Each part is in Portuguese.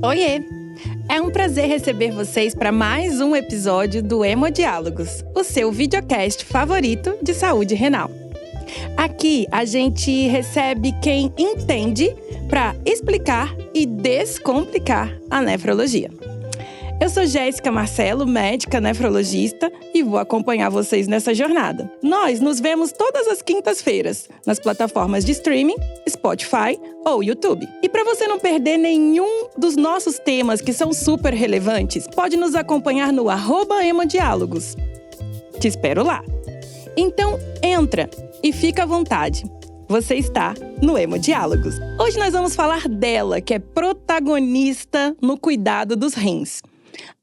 Oiê! É um prazer receber vocês para mais um episódio do Hemodiálogos, o seu videocast favorito de saúde renal. Aqui a gente recebe quem entende para explicar e descomplicar a nefrologia. Eu sou Jéssica Marcelo, médica nefrologista, e vou acompanhar vocês nessa jornada. Nós nos vemos todas as quintas-feiras, nas plataformas de streaming, Spotify ou YouTube. E para você não perder nenhum dos nossos temas que são super relevantes, pode nos acompanhar no @hemodiálogos. Te espero lá. Então, entra e fica à vontade. Você está no Hemodiálogos. Hoje nós vamos falar dela, que é protagonista no cuidado dos rins.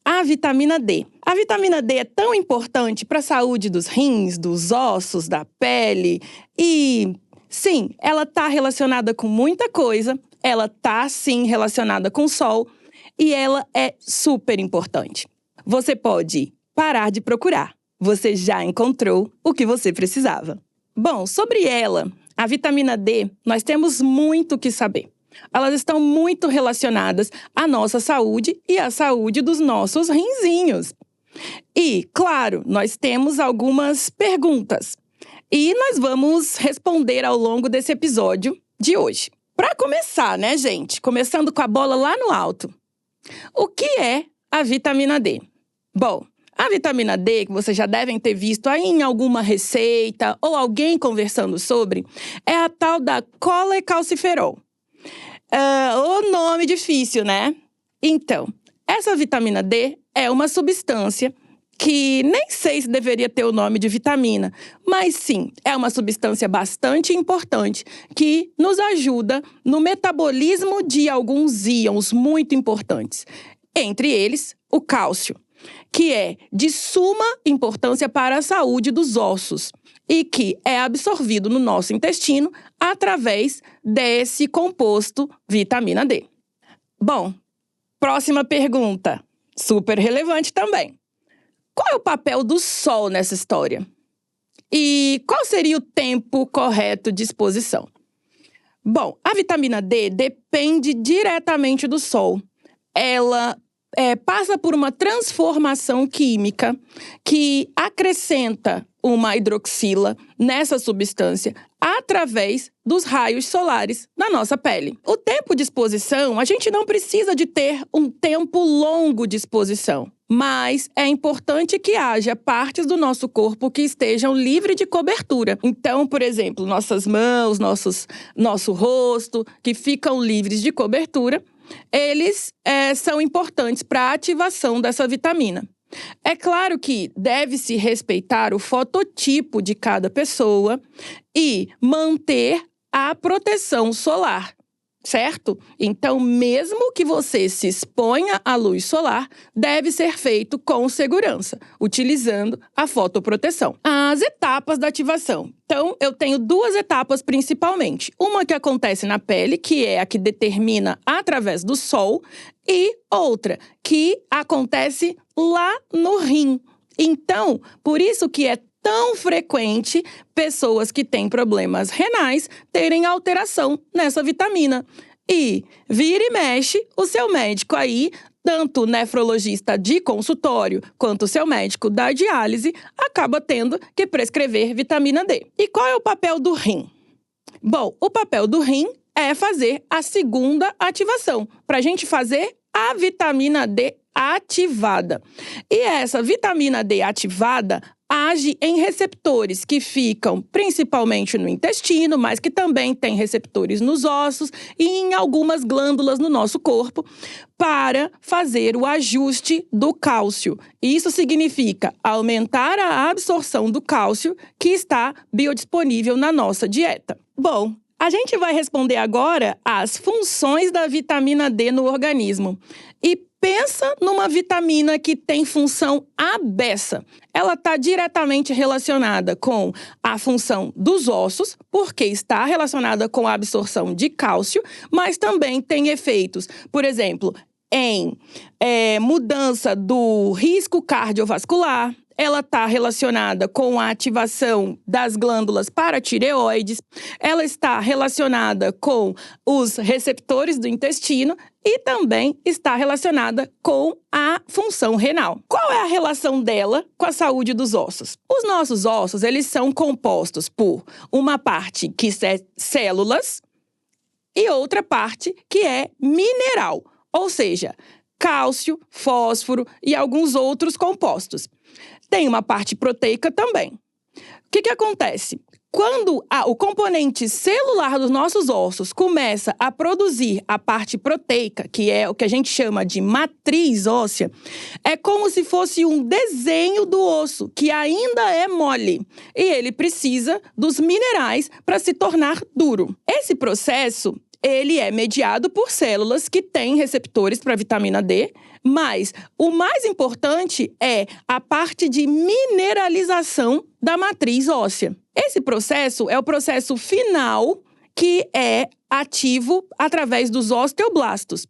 A vitamina D. A vitamina D é tão importante para a saúde dos rins, dos ossos, da pele e, sim, ela está relacionada com muita coisa, ela está, sim, relacionada com o sol e ela é super importante. Você pode parar de procurar, você já encontrou o que você precisava. Bom, sobre ela, a vitamina D, nós temos muito o que saber. Elas estão muito relacionadas à nossa saúde e à saúde dos nossos rinzinhos. E, claro, nós temos algumas perguntas. E nós vamos responder ao longo desse episódio de hoje. Para começar, né, gente? Começando com a bola lá no alto. O que é a vitamina D? Bom, a vitamina D, que vocês já devem ter visto aí em alguma receita ou alguém conversando sobre, é a tal da colecalciferol. O nome difícil, né? Então, essa vitamina D é uma substância que nem sei se deveria ter o nome de vitamina, mas sim, é uma substância bastante importante que nos ajuda no metabolismo de alguns íons muito importantes. Entre eles, o cálcio, que é de suma importância para a saúde dos ossos e que é absorvido no nosso intestino através desse composto vitamina D. Bom, próxima pergunta, super relevante também. Qual é o papel do sol nessa história? E qual seria o tempo correto de exposição? Bom, a vitamina D depende diretamente do sol. Ela passa por uma transformação química que acrescenta uma hidroxila nessa substância através dos raios solares na nossa pele. O tempo de exposição, a gente não precisa de ter um tempo longo de exposição, mas é importante que haja partes do nosso corpo que estejam livres de cobertura. Então, por exemplo, nossas mãos, nosso rosto, que ficam livres de cobertura, eles são importantes para a ativação dessa vitamina. É claro que deve-se respeitar o fototipo de cada pessoa e manter a proteção solar, certo? Então, mesmo que você se exponha à luz solar, deve ser feito com segurança, utilizando a fotoproteção. As etapas da ativação. Então, eu tenho duas etapas principalmente. Uma que acontece na pele, que é a que determina através do sol, e outra que acontece lá no rim. Então, por isso que é tão frequente pessoas que têm problemas renais terem alteração nessa vitamina. E vira e mexe, o seu médico aí, tanto o nefrologista de consultório quanto o seu médico da diálise, acaba tendo que prescrever vitamina D. E qual é o papel do rim? Bom, o papel do rim é fazer a segunda ativação, para a gente fazer a vitamina D ativada. E essa vitamina D ativada age em receptores que ficam principalmente no intestino, mas que também tem receptores nos ossos e em algumas glândulas no nosso corpo, para fazer o ajuste do cálcio. Isso significa aumentar a absorção do cálcio que está biodisponível na nossa dieta. Bom, a gente vai responder agora as funções da vitamina D no organismo. E pensa numa vitamina que tem função abessa. Ela está diretamente relacionada com a função dos ossos, porque está relacionada com a absorção de cálcio, mas também tem efeitos, por exemplo, em mudança do risco cardiovascular. ela está relacionada com a ativação das glândulas paratireoides, ela está relacionada com os receptores do intestino e também está relacionada com a função renal. Qual é a relação dela com a saúde dos ossos? Os nossos ossos, eles são compostos por uma parte que é células e outra parte que é mineral, ou seja, cálcio, fósforo e alguns outros compostos. Tem uma parte proteica também. O que acontece? Quando o componente celular dos nossos ossos começa a produzir a parte proteica, que é o que a gente chama de matriz óssea, é como se fosse um desenho do osso, que ainda é mole. E ele precisa dos minerais para se tornar duro. Esse processo, ele é mediado por células que têm receptores para vitamina D, mas o mais importante é a parte de mineralização da matriz óssea. Esse processo é o processo final que é ativo através dos osteoblastos.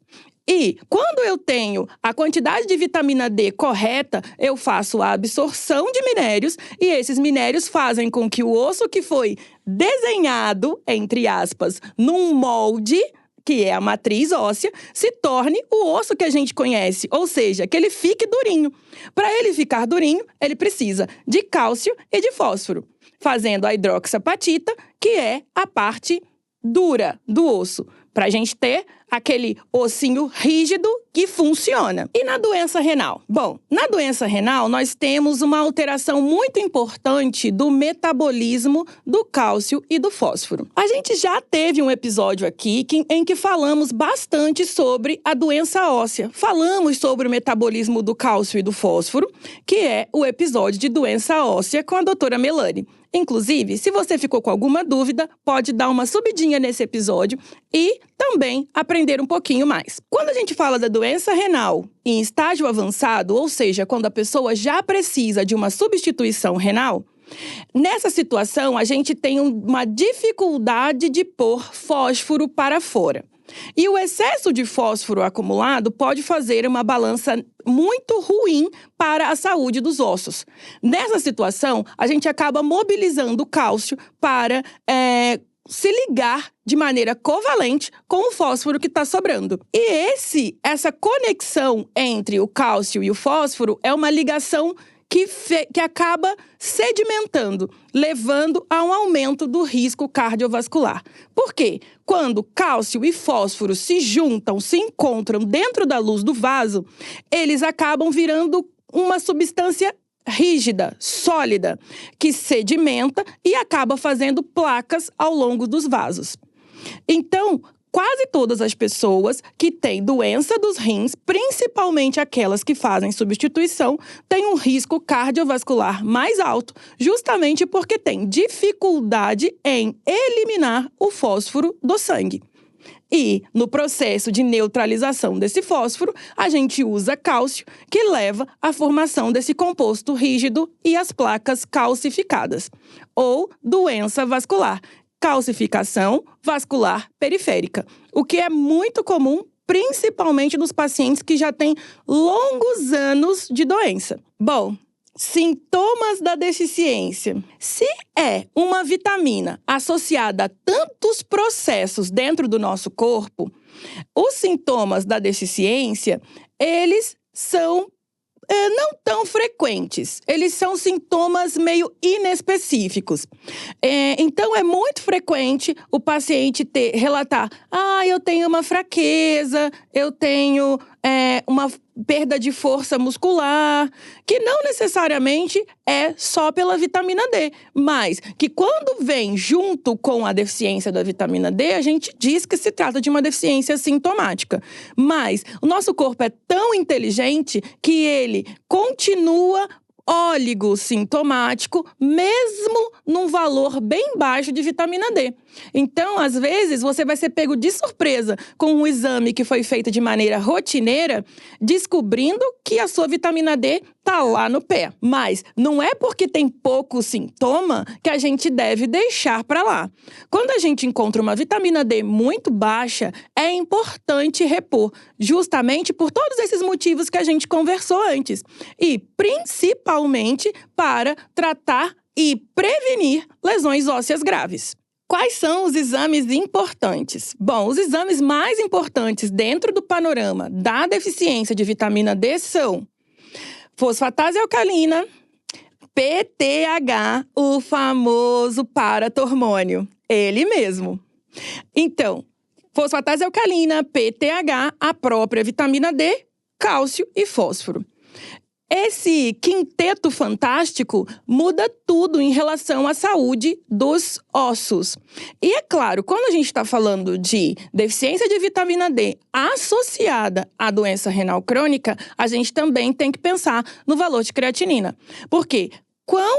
E quando eu tenho a quantidade de vitamina D correta, eu faço a absorção de minérios e esses minérios fazem com que o osso que foi desenhado, entre aspas, num molde, que é a matriz óssea, se torne o osso que a gente conhece, ou seja, que ele fique durinho. Para ele ficar durinho, ele precisa de cálcio e de fósforo, fazendo a hidroxapatita, que é a parte dura do osso, para a gente ter aquele ossinho rígido que funciona. E na doença renal? Bom, na doença renal nós temos uma alteração muito importante do metabolismo do cálcio e do fósforo. A gente já teve um episódio aqui em que falamos bastante sobre a doença óssea. Falamos sobre o metabolismo do cálcio e do fósforo, que é o episódio de doença óssea com a doutora Melanie. Inclusive, se você ficou com alguma dúvida, pode dar uma subidinha nesse episódio e também aprender um pouquinho mais. Quando a gente fala da doença renal em estágio avançado, ou seja, quando a pessoa já precisa de uma substituição renal, nessa situação a gente tem uma dificuldade de pôr fósforo para fora. E o excesso de fósforo acumulado pode fazer uma balança muito ruim para a saúde dos ossos. Nessa situação, a gente acaba mobilizando o cálcio para se ligar de maneira covalente com o fósforo que está sobrando. E essa conexão entre o cálcio e o fósforo é uma ligação que acaba sedimentando, levando a um aumento do risco cardiovascular. Por quê? Quando cálcio e fósforo se juntam, se encontram dentro da luz do vaso, eles acabam virando uma substância rígida, sólida, que sedimenta e acaba fazendo placas ao longo dos vasos. Então, quase todas as pessoas que têm doença dos rins, principalmente aquelas que fazem substituição, têm um risco cardiovascular mais alto, justamente porque têm dificuldade em eliminar o fósforo do sangue. E, no processo de neutralização desse fósforo, a gente usa cálcio, que leva à formação desse composto rígido e as placas calcificadas, ou doença vascular. Calcificação vascular periférica, o que é muito comum, principalmente nos pacientes que já têm longos anos de doença. Bom, sintomas da deficiência. Se é uma vitamina associada a tantos processos dentro do nosso corpo, os sintomas da deficiência, eles são não tão frequentes. Eles são sintomas meio inespecíficos. Então, é muito frequente o paciente relatar: eu tenho uma fraqueza, eu tenho uma perda de força muscular, que não necessariamente é só pela vitamina D, mas que quando vem junto com a deficiência da vitamina D, a gente diz que se trata de uma deficiência sintomática. Mas o nosso corpo é tão inteligente que ele continua oligosintomático, mesmo num valor bem baixo de vitamina D. Então, às vezes, você vai ser pego de surpresa com um exame que foi feito de maneira rotineira, descobrindo que a sua vitamina D tá lá no pé. Mas não é porque tem pouco sintoma que a gente deve deixar para lá. Quando a gente encontra uma vitamina D muito baixa, é importante repor, justamente por todos esses motivos que a gente conversou antes. E principalmente para tratar e prevenir lesões ósseas graves. Quais são os exames importantes? Bom, os exames mais importantes dentro do panorama da deficiência de vitamina D são fosfatase alcalina, PTH, o famoso paratormônio, ele mesmo. Então, fosfatase alcalina, PTH, a própria vitamina D, cálcio e fósforo. Esse quinteto fantástico muda tudo em relação à saúde dos ossos. E é claro, quando a gente está falando de deficiência de vitamina D associada à doença renal crônica, a gente também tem que pensar no valor de creatinina. Porque quão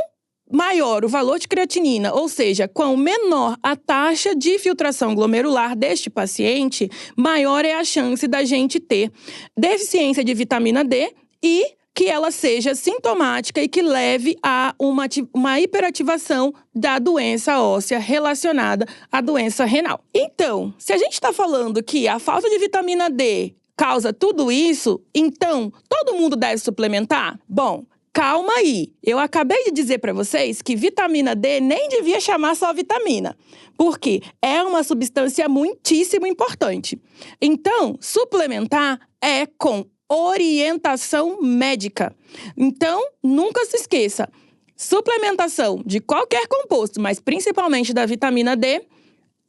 maior o valor de creatinina, ou seja, quão menor a taxa de filtração glomerular deste paciente, maior é a chance da gente ter deficiência de vitamina D e que ela seja sintomática e que leve a uma hiperativação da doença óssea relacionada à doença renal. Então, se a gente está falando que a falta de vitamina D causa tudo isso, então todo mundo deve suplementar? Bom, calma aí. Eu acabei de dizer para vocês que vitamina D nem devia chamar só vitamina, porque é uma substância muitíssimo importante. Então, suplementar é com orientação médica. Então, nunca se esqueça, suplementação de qualquer composto, mas principalmente da vitamina D,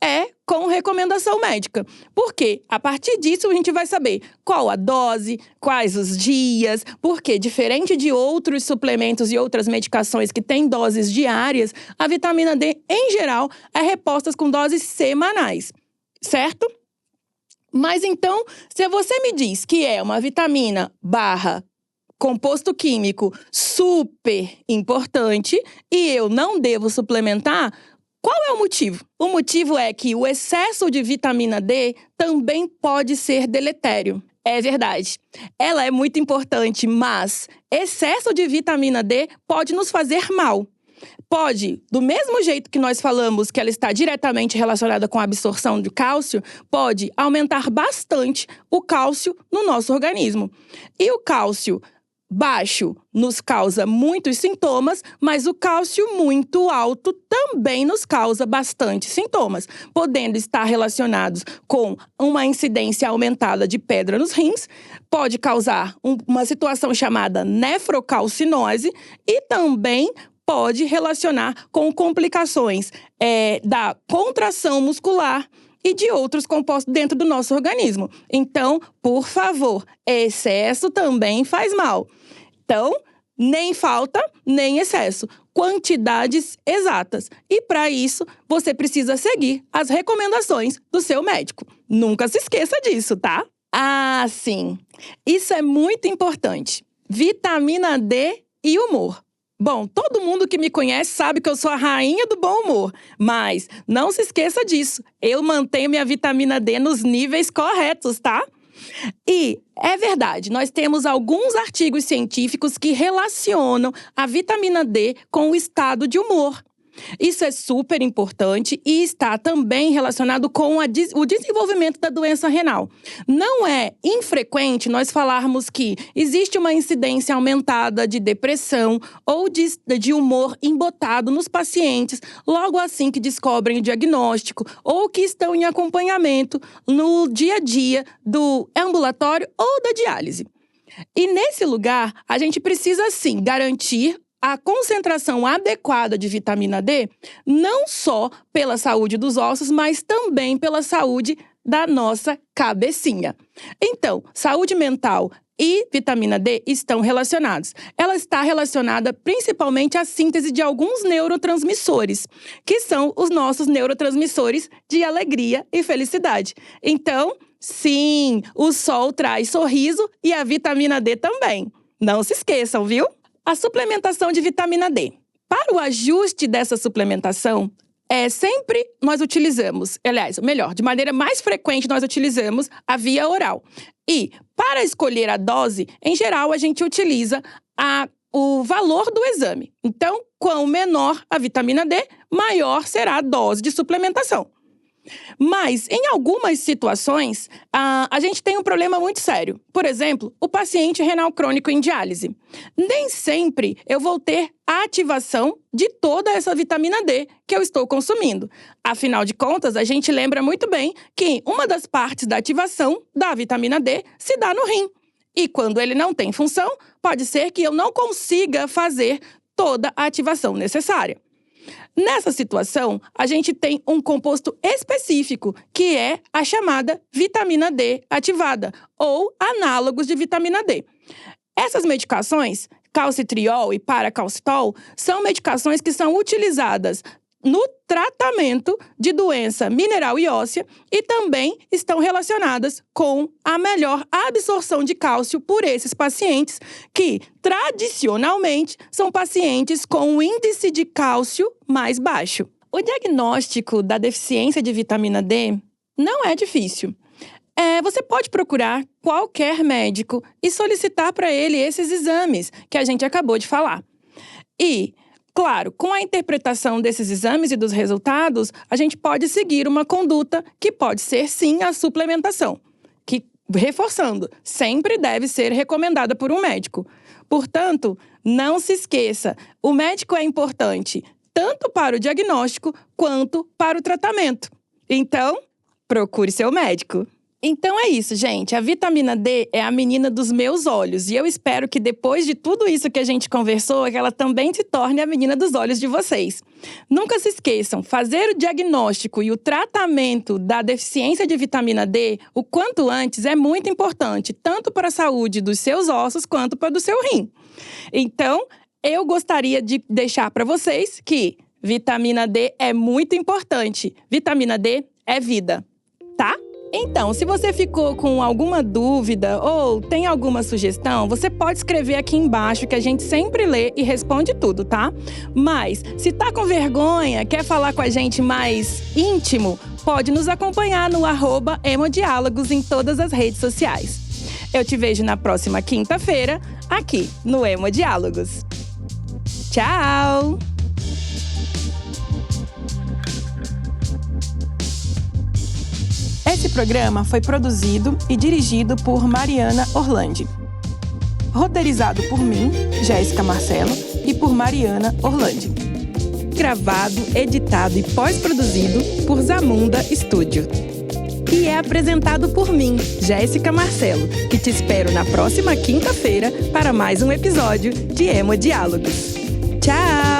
é com recomendação médica. Porque a partir disso a gente vai saber qual a dose, quais os dias, porque diferente de outros suplementos e outras medicações que têm doses diárias, a vitamina D, em geral, é reposta com doses semanais, certo? Mas então, se você me diz que é uma vitamina / composto químico super importante e eu não devo suplementar, qual é o motivo? O motivo é que o excesso de vitamina D também pode ser deletério. É verdade. Ela é muito importante, mas excesso de vitamina D pode nos fazer mal. Pode, do mesmo jeito que nós falamos que ela está diretamente relacionada com a absorção de cálcio, pode aumentar bastante o cálcio no nosso organismo. E o cálcio baixo nos causa muitos sintomas, mas o cálcio muito alto também nos causa bastante sintomas, podendo estar relacionados com uma incidência aumentada de pedra nos rins, pode causar uma situação chamada nefrocalcinose e também pode relacionar com complicações da contração muscular e de outros compostos dentro do nosso organismo. Então, por favor, excesso também faz mal. Então, nem falta, nem excesso. Quantidades exatas. E para isso, você precisa seguir as recomendações do seu médico. Nunca se esqueça disso, tá? Ah, sim. Isso é muito importante. Vitamina D e humor. Bom, todo mundo que me conhece sabe que eu sou a rainha do bom humor, mas não se esqueça disso. Eu mantenho minha vitamina D nos níveis corretos, tá? E é verdade, nós temos alguns artigos científicos que relacionam a vitamina D com o estado de humor. Isso é super importante e está também relacionado com o desenvolvimento da doença renal. Não é infrequente nós falarmos que existe uma incidência aumentada de depressão ou de humor embotado nos pacientes logo assim que descobrem o diagnóstico ou que estão em acompanhamento no dia a dia do ambulatório ou da diálise. E nesse lugar, a gente precisa sim garantir a concentração adequada de vitamina D, não só pela saúde dos ossos, mas também pela saúde da nossa cabecinha. Então, saúde mental e vitamina D estão relacionados. Ela está relacionada principalmente à síntese de alguns neurotransmissores, que são os nossos neurotransmissores de alegria e felicidade. Então, sim, o sol traz sorriso e a vitamina D também. Não se esqueçam, viu? A suplementação de vitamina D. Para o ajuste dessa suplementação, sempre nós utilizamos, de maneira mais frequente nós utilizamos a via oral. E para escolher a dose, em geral, a gente utiliza o valor do exame. Então, quanto menor a vitamina D, maior será a dose de suplementação. Mas, em algumas situações, a gente tem um problema muito sério. Por exemplo, o paciente renal crônico em diálise. Nem sempre eu vou ter a ativação de toda essa vitamina D que eu estou consumindo. Afinal de contas, a gente lembra muito bem que uma das partes da ativação da vitamina D se dá no rim. E quando ele não tem função, pode ser que eu não consiga fazer toda a ativação necessária. Nessa situação, a gente tem um composto específico, que é a chamada vitamina D ativada, ou análogos de vitamina D. Essas medicações, calcitriol e paracalcitol, são medicações que são utilizadas no tratamento de doença mineral e óssea e também estão relacionadas com a melhor absorção de cálcio por esses pacientes que, tradicionalmente, são pacientes com um índice de cálcio mais baixo. O diagnóstico da deficiência de vitamina D não é difícil. Você pode procurar qualquer médico e solicitar para ele esses exames que a gente acabou de falar. E claro, com a interpretação desses exames e dos resultados, a gente pode seguir uma conduta que pode ser, sim, a suplementação. Que, reforçando, sempre deve ser recomendada por um médico. Portanto, não se esqueça, o médico é importante tanto para o diagnóstico quanto para o tratamento. Então, procure seu médico. Então é isso, gente. A vitamina D é a menina dos meus olhos. E eu espero que depois de tudo isso que a gente conversou, ela também se torne a menina dos olhos de vocês. Nunca se esqueçam, fazer o diagnóstico e o tratamento da deficiência de vitamina D o quanto antes é muito importante, tanto para a saúde dos seus ossos quanto para do seu rim. Então, eu gostaria de deixar para vocês que vitamina D é muito importante. Vitamina D é vida, tá? Então, se você ficou com alguma dúvida ou tem alguma sugestão, você pode escrever aqui embaixo que a gente sempre lê e responde tudo, tá? Mas, se tá com vergonha, quer falar com a gente mais íntimo, pode nos acompanhar no @hemodiálogos em todas as redes sociais. Eu te vejo na próxima quinta-feira, aqui no Hemodiálogos. Tchau! Esse programa foi produzido e dirigido por Mariana Orlandi. Roteirizado por mim, Jéssica Marcelo, e por Mariana Orlandi. Gravado, editado e pós-produzido por Zamunda Studio. E é apresentado por mim, Jéssica Marcelo, que te espero na próxima quinta-feira para mais um episódio de Hemodiálogos. Tchau!